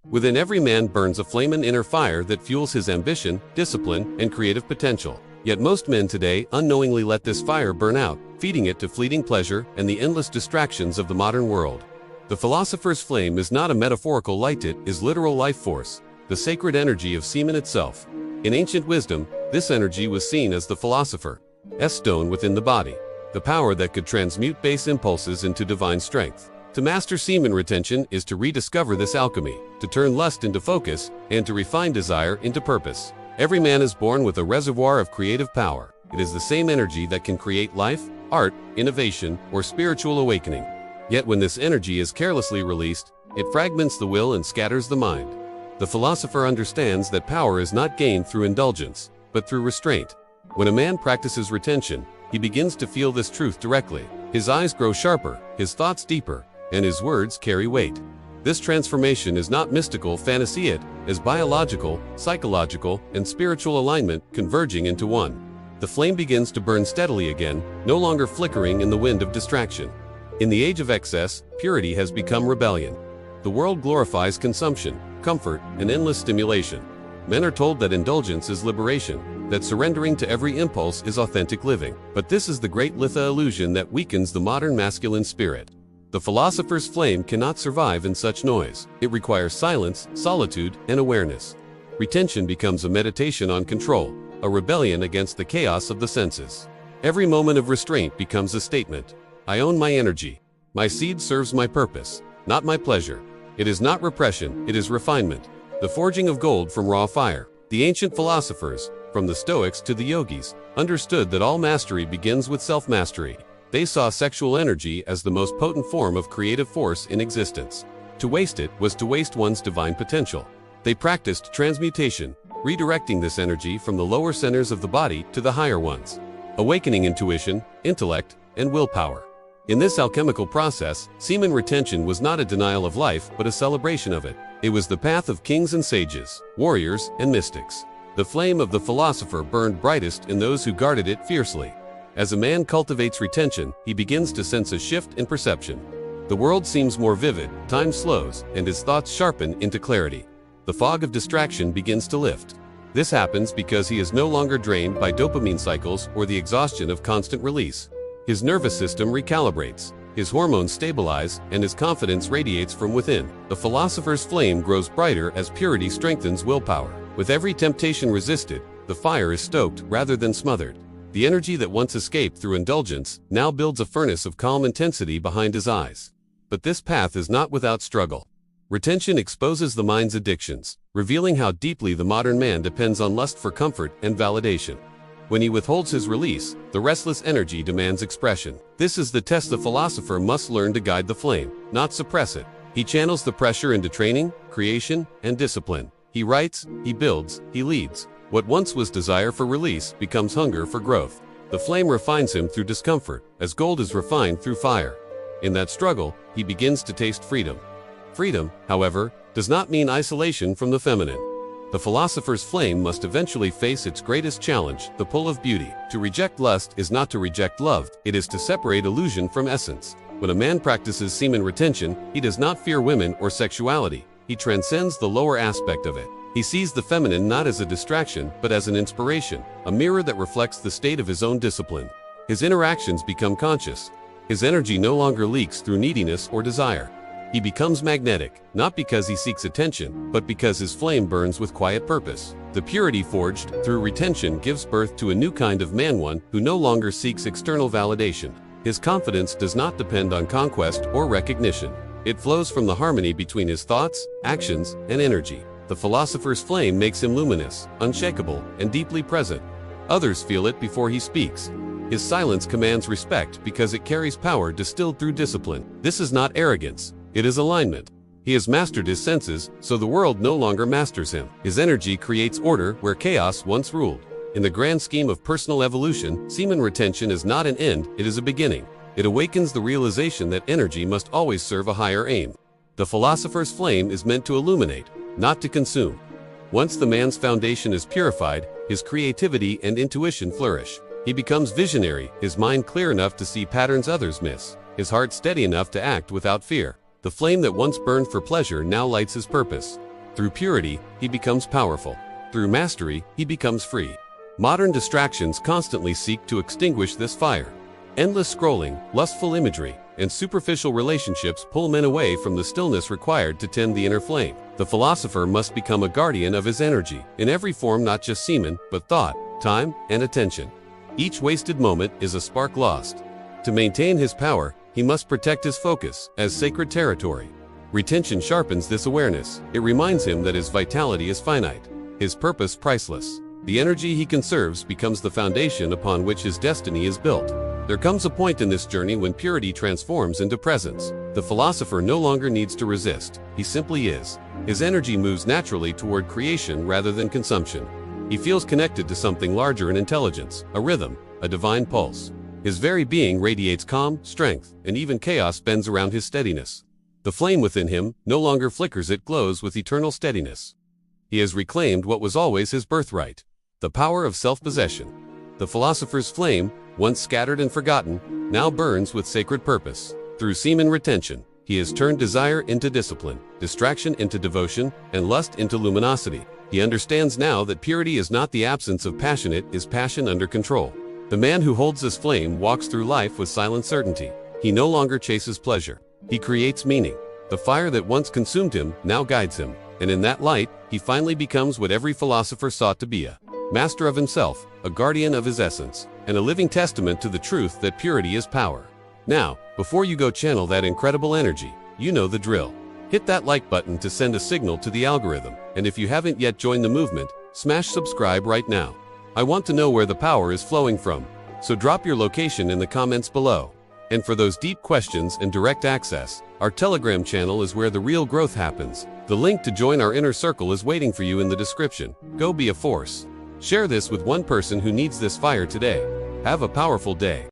Within every man burns a flaming inner fire that fuels his ambition, discipline, and creative potential. Yet most men today unknowingly let this fire burn out, feeding it to fleeting pleasure and the endless distractions of the modern world. The philosopher's flame is not a metaphorical light, it is literal life force, the sacred energy of semen itself. In ancient wisdom, this energy was seen as the philosopher's stone within the body, the power that could transmute base impulses into divine strength. To master semen retention is to rediscover this alchemy, to turn lust into focus, and to refine desire into purpose. Every man is born with a reservoir of creative power. It is the same energy that can create life, art, innovation, or spiritual awakening. Yet when this energy is carelessly released, it fragments the will and scatters the mind. The philosopher understands that power is not gained through indulgence, but through restraint. When a man practices retention, he begins to feel this truth directly. His eyes grow sharper, his thoughts deeper, and his words carry weight. This transformation is not mystical fantasy, it is biological, psychological, and spiritual alignment converging into one. The flame begins to burn steadily again, no longer flickering in the wind of distraction. In the age of excess, purity has become rebellion. The world glorifies consumption, comfort, and endless stimulation. Men are told that indulgence is liberation, that surrendering to every impulse is authentic living. But this is the great litha illusion that weakens the modern masculine spirit. The philosopher's flame cannot survive in such noise. It requires silence, solitude, and awareness. Retention becomes a meditation on control, a rebellion against the chaos of the senses. Every moment of restraint becomes a statement. I own my energy. My seed serves my purpose, not my pleasure. It is not repression, it is refinement. The forging of gold from raw fire. The ancient philosophers, from the Stoics to the yogis, understood that all mastery begins with self-mastery. They saw sexual energy as the most potent form of creative force in existence. To waste it was to waste one's divine potential. They practiced transmutation, redirecting this energy from the lower centers of the body to the higher ones, awakening intuition, intellect, and willpower. In this alchemical process, semen retention was not a denial of life but a celebration of it. It was the path of kings and sages, warriors and mystics. The flame of the philosopher burned brightest in those who guarded it fiercely. As a man cultivates retention, he begins to sense a shift in perception. The world seems more vivid, time slows, and his thoughts sharpen into clarity. The fog of distraction begins to lift. This happens because he is no longer drained by dopamine cycles or the exhaustion of constant release. His nervous system recalibrates, his hormones stabilize, and his confidence radiates from within. The philosopher's flame grows brighter as purity strengthens willpower. With every temptation resisted, the fire is stoked rather than smothered. The energy that once escaped through indulgence now builds a furnace of calm intensity behind his eyes. But this path is not without struggle. Retention exposes the mind's addictions, revealing how deeply the modern man depends on lust for comfort and validation. When he withholds his release, the restless energy demands expression. This is the test the philosopher must learn to guide the flame, not suppress it. He channels the pressure into training, creation, and discipline. He writes, he builds, he leads. What once was desire for release becomes hunger for growth. The flame refines him through discomfort, as gold is refined through fire. In that struggle, he begins to taste freedom. Freedom, however, does not mean isolation from the feminine. The philosopher's flame must eventually face its greatest challenge, the pull of beauty. To reject lust is not to reject love, it is to separate illusion from essence. When a man practices semen retention, he does not fear women or sexuality. He transcends the lower aspect of it. He sees the feminine not as a distraction, but as an inspiration, a mirror that reflects the state of his own discipline. His interactions become conscious. His energy no longer leaks through neediness or desire. He becomes magnetic, not because he seeks attention, but because his flame burns with quiet purpose. The purity forged through retention gives birth to a new kind of man, one who no longer seeks external validation. His confidence does not depend on conquest or recognition. It flows from the harmony between his thoughts, actions, and energy. The philosopher's flame makes him luminous, unshakable, and deeply present. Others feel it before he speaks. His silence commands respect because it carries power distilled through discipline. This is not arrogance, it is alignment. He has mastered his senses, so the world no longer masters him. His energy creates order where chaos once ruled. In the grand scheme of personal evolution, semen retention is not an end, it is a beginning. It awakens the realization that energy must always serve a higher aim. The philosopher's flame is meant to illuminate, not to consume. Once the man's foundation is purified, his creativity and intuition flourish. He becomes visionary, his mind clear enough to see patterns others miss, his heart steady enough to act without fear. The flame that once burned for pleasure now lights his purpose. Through purity, he becomes powerful. Through mastery, he becomes free. Modern distractions constantly seek to extinguish this fire. Endless scrolling, lustful imagery, and superficial relationships pull men away from the stillness required to tend the inner flame. The philosopher must become a guardian of his energy, in every form, not just semen, but thought, time, and attention. Each wasted moment is a spark lost. To maintain his power, he must protect his focus as sacred territory. Retention sharpens this awareness. It reminds him that his vitality is finite, his purpose priceless. The energy he conserves becomes the foundation upon which his destiny is built. There comes a point in this journey when purity transforms into presence. The philosopher no longer needs to resist, he simply is. His energy moves naturally toward creation rather than consumption. He feels connected to something larger in intelligence, a rhythm, a divine pulse. His very being radiates calm, strength, and even chaos bends around his steadiness. The flame within him no longer flickers, it glows with eternal steadiness. He has reclaimed what was always his birthright, the power of self-possession. The philosopher's flame, once scattered and forgotten, now burns with sacred purpose. Through semen retention, he has turned desire into discipline, distraction into devotion, and lust into luminosity. He understands now that purity is not the absence of passion, it is passion under control. The man who holds this flame walks through life with silent certainty. He no longer chases pleasure. He creates meaning. The fire that once consumed him now guides him, and in that light, he finally becomes what every philosopher sought to be: a master of himself, a guardian of his essence, and a living testament to the truth that purity is power. Now, before you go channel that incredible energy, you know the drill. Hit that like button to send a signal to the algorithm, and if you haven't yet joined the movement, smash subscribe right now. I want to know where the power is flowing from, so drop your location in the comments below. And for those deep questions and direct access, our Telegram channel is where the real growth happens. The link to join our inner circle is waiting for you in the description. Go be a force. Share this with one person who needs this fire today. Have a powerful day.